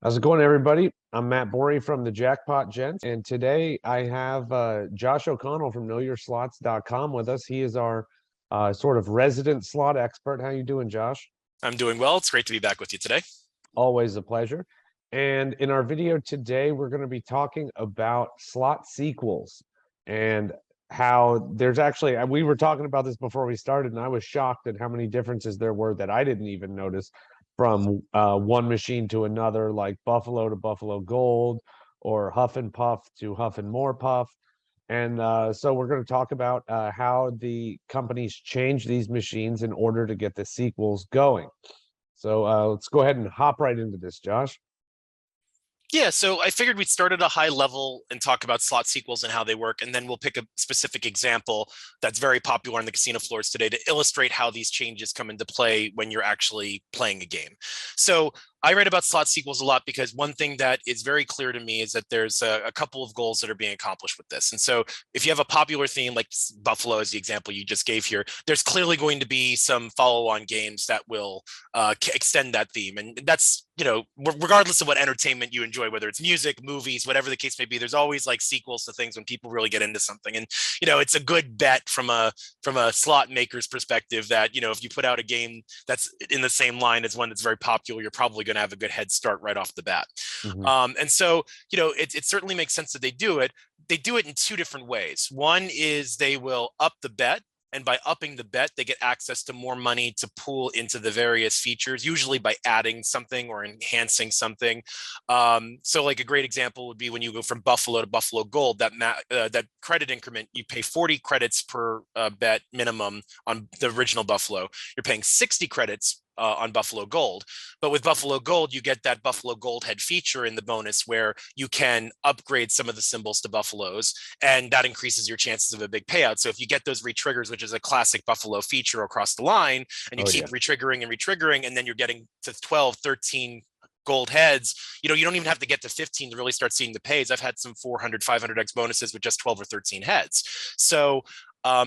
How's it going, everybody? I'm Matt Borey from the Jackpot Gents, and today I have Josh O'Connell from KnowYourSlots.com with us. He is our sort of resident slot expert. How you doing, Josh? I'm doing well. It's great to be back with you today. Always a pleasure. And in our video today, we're going to be talking about slot sequels and how there's actually, we were talking about this before we started, and I was shocked at how many differences there were that I didn't even notice from one machine to another, like Buffalo to Buffalo Gold or Huff and Puff to Huff and More Puff. And so we're going to talk about how the companies change these machines in order to get the sequels going. So let's go ahead and hop right into this, Josh. Yeah, so I figured we'd start at a high level and talk about slot sequels and how they work, and then we'll pick a specific example that's very popular on the casino floors today to illustrate how these changes come into play when you're actually playing a game. So I write about slot sequels a lot because one thing that is very clear to me is that there's a couple of goals that are being accomplished with this. And so if you have a popular theme like Buffalo as the example you just gave here, there's clearly going to be some follow-on games that will extend that theme. And that's, you know, regardless of what entertainment you enjoy, whether it's music, movies, whatever the case may be, there's always like sequels to things when people really get into something. And, you know, it's a good bet from a slot maker's perspective that, you know, if you put out a game that's in the same line as one that's very popular, you're probably going to have a good head start right off the bat. And so, you know, it certainly makes sense that they do it. They do it in two different ways. One is they will up the bet. And by upping the bet, they get access to more money to pool into the various features, usually by adding something or enhancing something. So like a great example would be when you go from Buffalo to Buffalo Gold, that credit increment, you pay 40 credits per bet minimum on the original Buffalo. You're paying 60 credits on Buffalo Gold. But with Buffalo Gold, you get that Buffalo Gold head feature in the bonus where you can upgrade some of the symbols to Buffaloes, and that increases your chances of a big payout. So if you get those retriggers, which is a classic Buffalo feature across the line, and you keep retriggering and retriggering, and then you're getting to 12, 13 gold heads, you know, you don't even have to get to 15 to really start seeing the pays. I've had some 400, 500x bonuses with just 12 or 13 heads. So,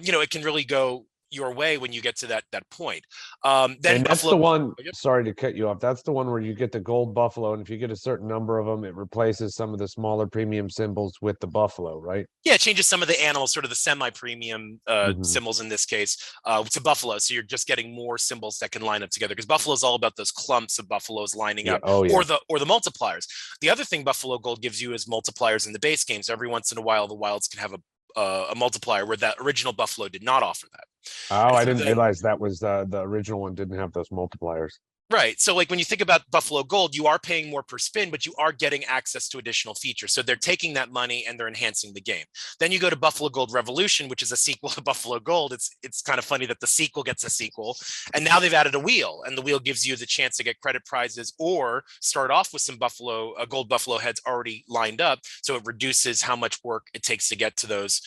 you know, it can really go your way when you get to that point. Then and that's the one, sorry to cut you off, that's the one where you get the gold Buffalo, and if you get a certain number of them, it replaces some of the smaller premium symbols with the Buffalo, right? Yeah, it changes some of the animals, sort of the semi-premium symbols in this case, to Buffalo. So you're just getting more symbols that can line up together, because Buffalo is all about those clumps of Buffaloes lining up, or the multipliers. The other thing Buffalo Gold gives you is multipliers in the base game. So every once in a while, the Wilds can have a multiplier where that original Buffalo did not offer that. Oh, I didn't realize that was the original one didn't have those multipliers. Right. So like when you think about Buffalo Gold, you are paying more per spin, but you are getting access to additional features. So they're taking that money and they're enhancing the game. Then you go to Buffalo Gold Revolution, which is a sequel to Buffalo Gold. It's kind of funny that the sequel gets a sequel. And now they've added a wheel, and the wheel gives you the chance to get credit prizes or start off with some gold Buffalo heads already lined up. So it reduces how much work it takes to get to those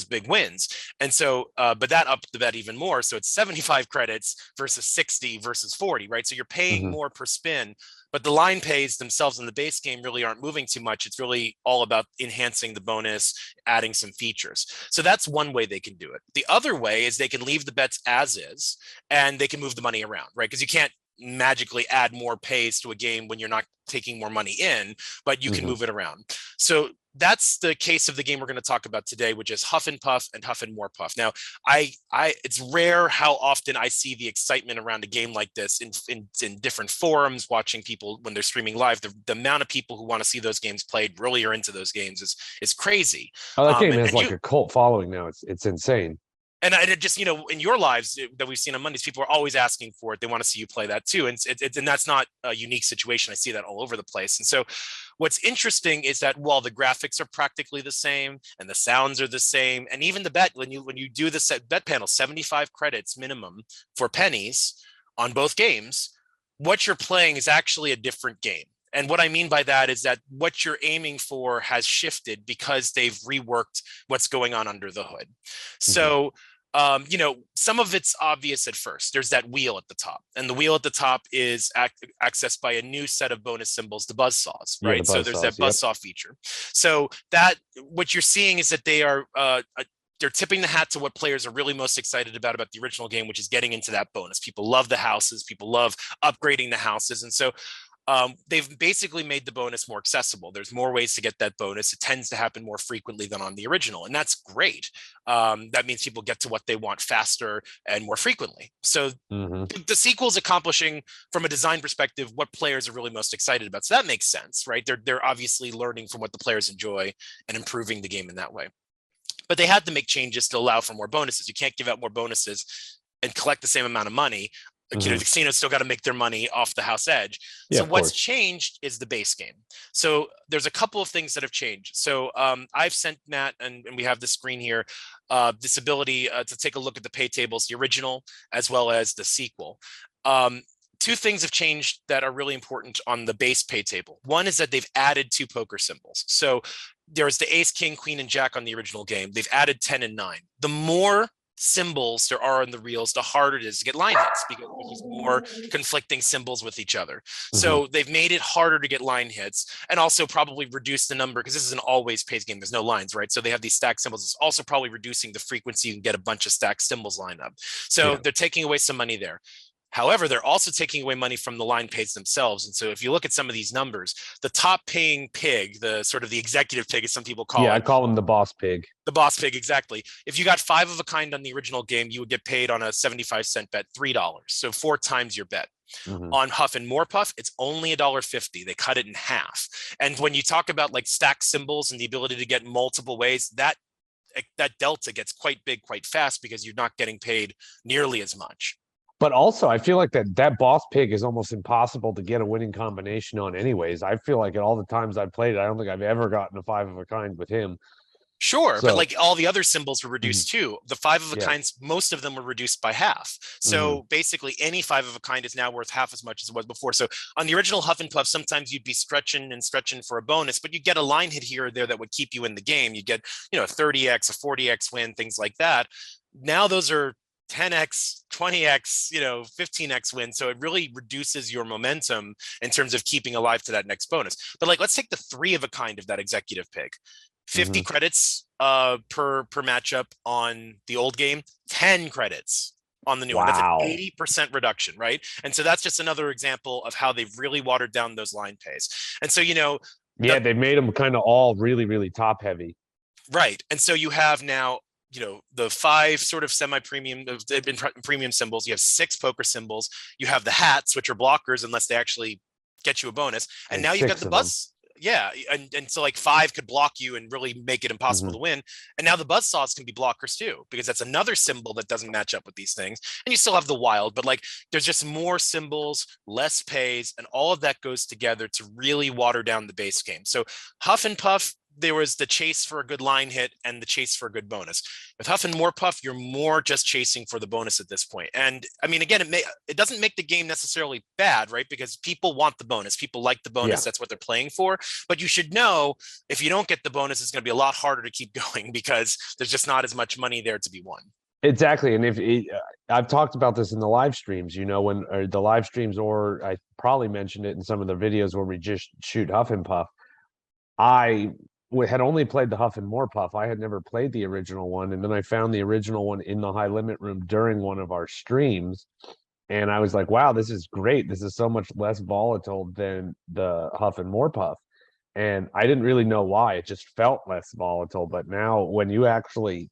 big wins. And so, but that upped the bet even more. So it's 75 credits versus 60 versus 40, right? So you're paying more per spin, but the line pays themselves in the base game really aren't moving too much. It's really all about enhancing the bonus, adding some features. So that's one way they can do it. The other way is they can leave the bets as is, and they can move the money around, right? Because you can't magically add more pays to a game when you're not taking more money in, but you can move it around. So that's the case of the game we're going to talk about today, which is Huff and Puff and Huff and More Puff. Now, it's rare how often I see the excitement around a game like this in different forums, watching people when they're streaming live. The amount of people who want to see those games played, really are into those games, is crazy. Oh, that game has like a cult following now. It's insane. And it just, you know, in your lives that we've seen on Mondays, people are always asking for it. They want to see you play that too. And that's not a unique situation. I see that all over the place. And so what's interesting is that while the graphics are practically the same and the sounds are the same, and even the bet, when you do the set bet panel, 75 credits minimum for pennies on both games, what you're playing is actually a different game. And what I mean by that is that what you're aiming for has shifted because they've reworked what's going on under the hood. So, you know, some of it's obvious at first. There's that wheel at the top, and the wheel at the top is accessed by a new set of bonus symbols, the buzzsaws, right? So there's that buzzsaw feature. So that what you're seeing is that they are they're tipping the hat to what players are really most excited about the original game, which is getting into that bonus. People love the houses. People love upgrading the houses. And so they've basically made the bonus more accessible. There's more ways to get that bonus. It tends to happen more frequently than on the original, and that's great. That means people get to what they want faster and more frequently. So the sequel's accomplishing, from a design perspective, what players are really most excited about. So that makes sense, right? They're obviously learning from what the players enjoy and improving the game in that way. But they had to make changes to allow for more bonuses. You can't give out more bonuses and collect the same amount of money. Like, the casinos still got to make their money off the house edge. So what's changed is the base game. So there's a couple of things that have changed. So I've sent Matt, and we have the screen here, this ability to take a look at the pay tables, the original as well as the sequel. Two things have changed that are really important on the base pay table. One is that they've added 2 poker symbols. So there's the ace, king, queen, and jack on the original game. They've added 10 and 9. The more symbols there are on the reels, the harder it is to get line hits, because there's more conflicting symbols with each other. So they've made it harder to get line hits, and also probably reduced the number, because this is an always pays game. There's no lines, right? So they have these stacked symbols. It's also probably reducing the frequency you can get a bunch of stacked symbols lined up. So they're taking away some money there. However, they're also taking away money from the line pays themselves. And so if you look at some of these numbers, the top paying pig, the sort of the executive pig, as some people call it. I call him the boss pig. The boss pig, exactly. If you got 5 of a kind on the original game, you would get paid on a 75-cent bet $3. So 4 times your bet. On Huff and More Puff, it's only $1.50. They cut it in half. And when you talk about like stacked symbols and the ability to get multiple ways, that delta gets quite big quite fast, because you're not getting paid nearly as much. But also, I feel like that boss pig is almost impossible to get a winning combination on anyways. I feel like at all the times I've played it, I don't think I've ever gotten a 5 of a kind with him. Sure, but like all the other symbols were reduced too. The 5 of a kinds, most of them were reduced by half. So basically any 5 of a kind is now worth half as much as it was before. So on the original Huff and Puff, sometimes you'd be stretching and stretching for a bonus, but you get a line hit here or there that would keep you in the game. You get, a 30x, a 40x win, things like that. Now those are 10x, 20x, 15x win. So it really reduces your momentum in terms of keeping alive to that next bonus. But like, let's take the 3 of a kind of that executive pick. 50 credits per matchup on the old game, 10 credits on the new one. That's an 80% reduction, right? And so that's just another example of how they've really watered down those line pays. And so, they've made them kind of all really, really top heavy. Right. And so you have now, the 5 sort of semi-premium, they've been premium symbols. You have 6 poker symbols. You have the hats, which are blockers unless they actually get you a bonus. And now you've got the buzz. Yeah. And so like 5 could block you and really make it impossible to win. And now the buzzsaws can be blockers too, because that's another symbol that doesn't match up with these things. And you still have the wild, but like there's just more symbols, less pays, and all of that goes together to really water down the base game. So Huff and Puff, there was the chase for a good line hit and the chase for a good bonus. With Huff and More Puff, you're more just chasing for the bonus at this point. And I mean, again, it doesn't make the game necessarily bad, right? Because people want the bonus. People like the bonus. That's what they're playing for. But you should know, if you don't get the bonus, it's going to be a lot harder to keep going, because there's just not as much money there to be won. Exactly. And I've talked about this in the live streams, when the live streams, or I probably mentioned it in some of the videos where we just shoot Huff and Puff. I had only played the Huff and More Puff. I had never played the original one. And then I found the original one in the high limit room during one of our streams. And I was like, wow, this is great. This is so much less volatile than the Huff and More Puff. And I didn't really know why. It just felt less volatile. But now when you actually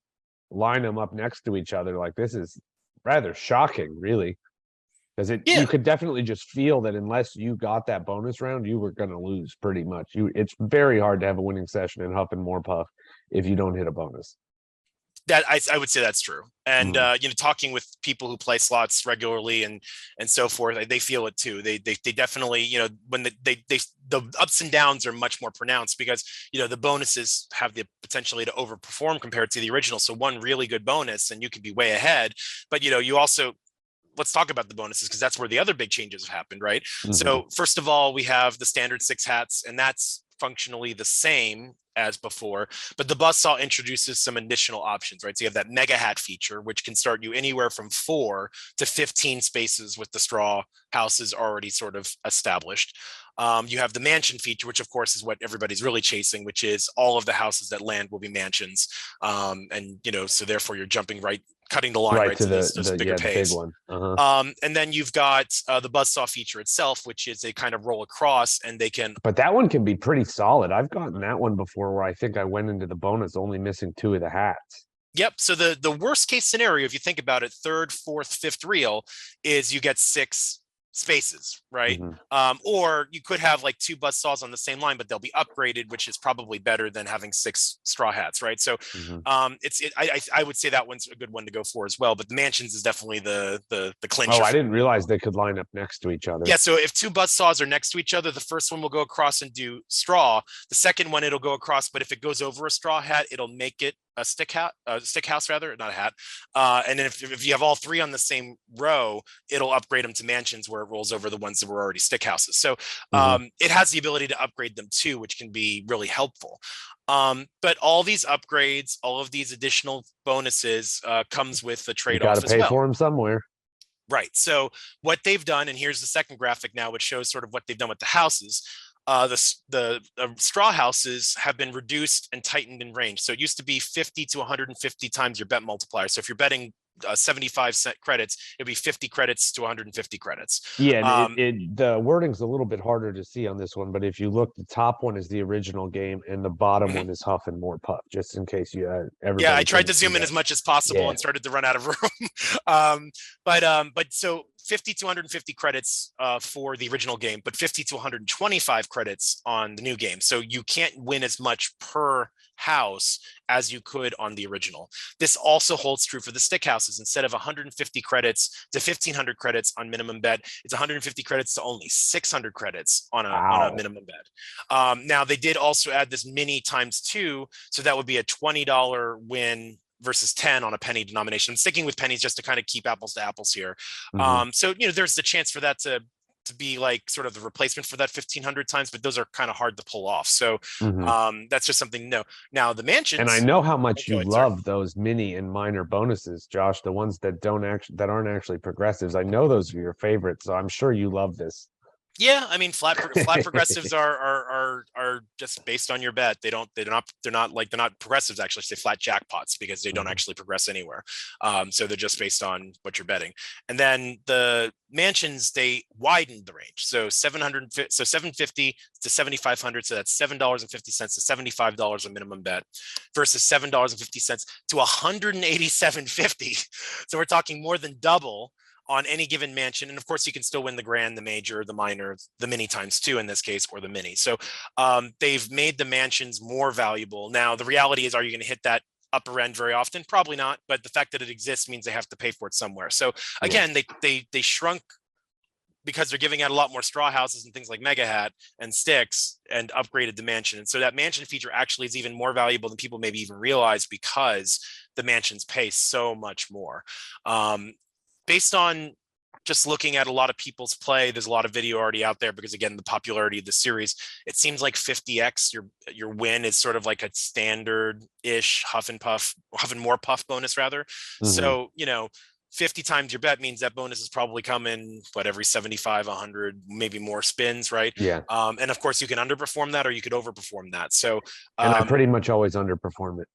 line them up next to each other, like, this is rather shocking, really. Because you could definitely just feel that unless you got that bonus round, you were going to lose pretty much. It's very hard to have a winning session in Huff and More Puff if you don't hit a bonus. That I would say that's true. And talking with people who play slots regularly and so forth, they feel it too. They definitely, when the ups and downs are much more pronounced, because the bonuses have the potentially to overperform compared to the original. So one really good bonus and you could be way ahead, but you also, let's talk about the bonuses, because that's where the other big changes have happened, right? So first of all, we have the standard 6 hats, and that's functionally the same as before, but the buzzsaw introduces some additional options, right? So you have that mega hat feature, which can start you anywhere from 4 to 15 spaces with the straw houses already sort of established. You have the mansion feature, which of course is what everybody's really chasing, which is all of the houses that land will be mansions. And so therefore you're jumping right cutting the line Right right to to those bigger the big pays. one. And then you've got the buzzsaw feature itself, which is a kind of roll across, and they can. But that one can be pretty solid. I've gotten that one before where I think I went into the bonus only missing 2 of the hats. Yep. So the worst case scenario, if you think about it, third, fourth, fifth reel, is you get 6 spaces, right? Or you could have like 2 buzz saws on the same line, but they'll be upgraded, which is probably better than having 6 straw hats, right? So I would say that one's a good one to go for as well. But the mansions is definitely the clincher. Oh, I didn't realize they could line up next to each other. Yeah, so if 2 buzz saws are next to each other, the first one will go across and do straw. The second one it'll go across, but if it goes over a straw hat, it'll make it a stick house rather, not a hat. And then if you have all 3 on the same row, it'll upgrade them to mansions where it rolls over the ones that were already stick houses. So it has the ability to upgrade them too, which can be really helpful. But all these upgrades, all of these additional bonuses comes with the trade-off as well. You got to pay for them somewhere. Right. So what they've done, and here's the second graphic now, which shows sort of what they've done with the houses. The straw houses have been reduced and tightened in range. So it used to be 50 to 150 times your bet multiplier. So if you're betting 75 credits, it'd be 50 credits to 150 credits. Yeah, the wording's a little bit harder to see on this one, but if you look, the top one is the original game and the bottom one is Huff and More Puff, just in case you yeah, I tried to zoom in as much as possible and started to run out of room. But so 50 to 150 credits for the original game, but 50 to 125 credits on the new game. So you can't win as much per house as you could on the original. This also holds true for the stick houses. Instead of 150 credits to 1500 credits on minimum bet, it's 150 credits to only 600 credits on a minimum bet. Now they did also add this mini ×2, so that would be a $20 win versus 10 on a penny denomination. I'm sticking with pennies just to kind of keep apples to apples here. So there's the chance for that to be like sort of the replacement for that 1500 times, but those are kind of hard to pull off. So that's just something to know. Now the mansions, and I know how much you love those mini and minor bonuses, Josh, the ones that aren't actually progressives. I know those are your favorites, so I'm sure you love this. Yeah, I mean, flat progressives are just based on your bet. They're not progressives, actually say flat jackpots, because they don't actually progress anywhere. So they're just based on what you're betting. And then the mansions, they widened the range. So 750 to 7,500. So that's $7.50 to $75 a minimum bet versus $7.50 to $187.50. So we're talking more than double on any given mansion. And of course you can still win the grand, the major, the minor, the mini ×2 in this case, or the mini. So they've made the mansions more valuable. Now the reality is, are you going to hit that upper end very often? Probably not, but the fact that it exists means they have to pay for it somewhere. So again, they shrunk because they're giving out a lot more straw houses and things like Mega Hat and sticks, and upgraded the mansion. And so that mansion feature actually is even more valuable than people maybe even realize, because the mansions pay so much more. Based on just looking at a lot of people's play, there's a lot of video already out there, because again, the popularity of the series, it seems like 50x your win is sort of like a standard-ish Huff and More Puff bonus rather. So 50 times your bet means that bonus is probably coming every 75, 100, maybe more spins, right? Yeah. And of course you can underperform that, or you could overperform that. So and I pretty much always underperform it.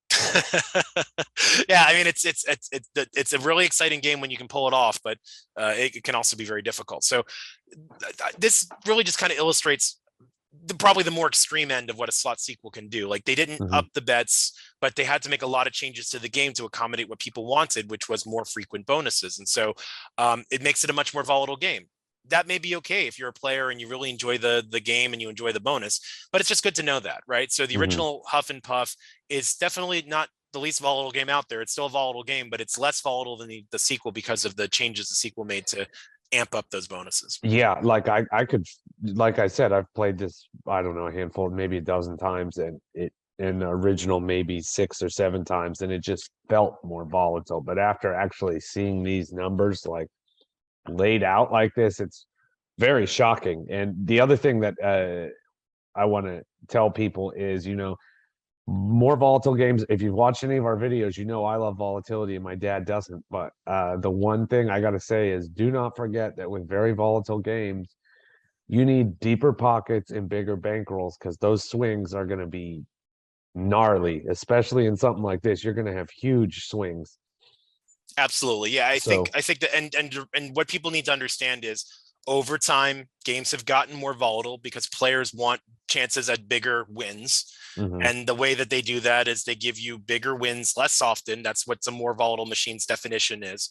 Yeah, I mean, it's a really exciting game when you can pull it off, but it can also be very difficult. So this really just kind of illustrates probably the more extreme end of what a slot sequel can do. Like, they didn't up the bets, but they had to make a lot of changes to the game to accommodate what people wanted, which was more frequent bonuses. And so it makes it a much more volatile game. That may be okay if you're a player and you really enjoy the game and you enjoy the bonus, but it's just good to know that, right? So the original Huff and Puff is definitely not the least volatile game out there. It's still a volatile game, but it's less volatile than the sequel because of the changes the sequel made to amp up those bonuses. Yeah, like I could, like I said, I've played this, I don't know, a handful, maybe a dozen times, and in the original maybe 6 or 7 times, and it just felt more volatile. But after actually seeing these numbers like laid out like this, it's very shocking. And the other thing that I want to tell people is, more volatile games. If you've watched any of our videos, I love volatility and my dad doesn't. But the one thing I got to say is, do not forget that with very volatile games, you need deeper pockets and bigger bankrolls, because those swings are going to be gnarly, especially in something like this. You're going to have huge swings. Absolutely. Yeah, So, I think that and what people need to understand is over time games have gotten more volatile because players want chances at bigger wins. mhm, And the way that they do that is they give you bigger wins less often. That's what a more volatile machine's definition is.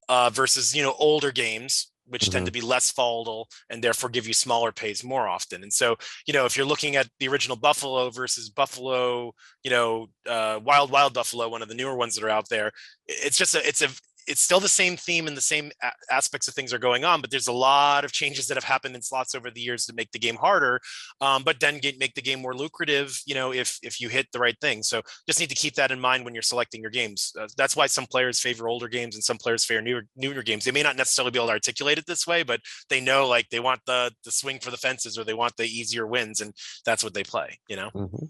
Versus older games which tend to mhm, be less volatile and therefore give you smaller pays more often. And so if you're looking at the original Buffalo versus Buffalo, Wild Wild Buffalo, one of the newer ones that are out there, it's just it's still the same theme and the same aspects of things are going on, but there's a lot of changes that have happened in slots over the years to make the game harder, but then make the game more lucrative, if you hit the right thing. So just need to keep that in mind when you're selecting your games. That's why some players favor older games and some players favor newer games. They may not necessarily be able to articulate it this way, but they know like they want the swing for the fences or they want the easier wins, and that's what they play. mhm.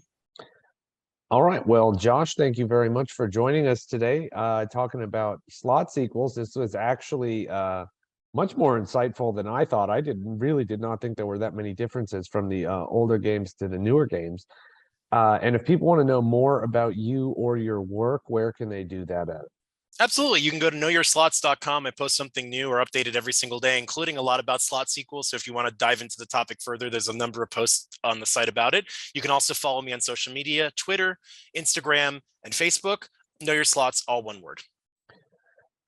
All right. Well, Josh, thank you very much for joining us today, talking about slot sequels. This was actually much more insightful than I thought. I really did not think there were that many differences from the older games to the newer games. And if people want to know more about you or your work, where can they do that at? Absolutely. You can go to knowyourslots.com. I post something new or updated every single day, including a lot about slot sequels. So if you want to dive into the topic further, there's a number of posts on the site about it. You can also follow me on social media, Twitter, Instagram, and Facebook. Know Your Slots, all one word.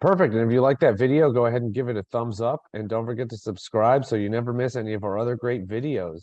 Perfect. And if you like that video, go ahead and give it a thumbs up. And don't forget to subscribe so you never miss any of our other great videos.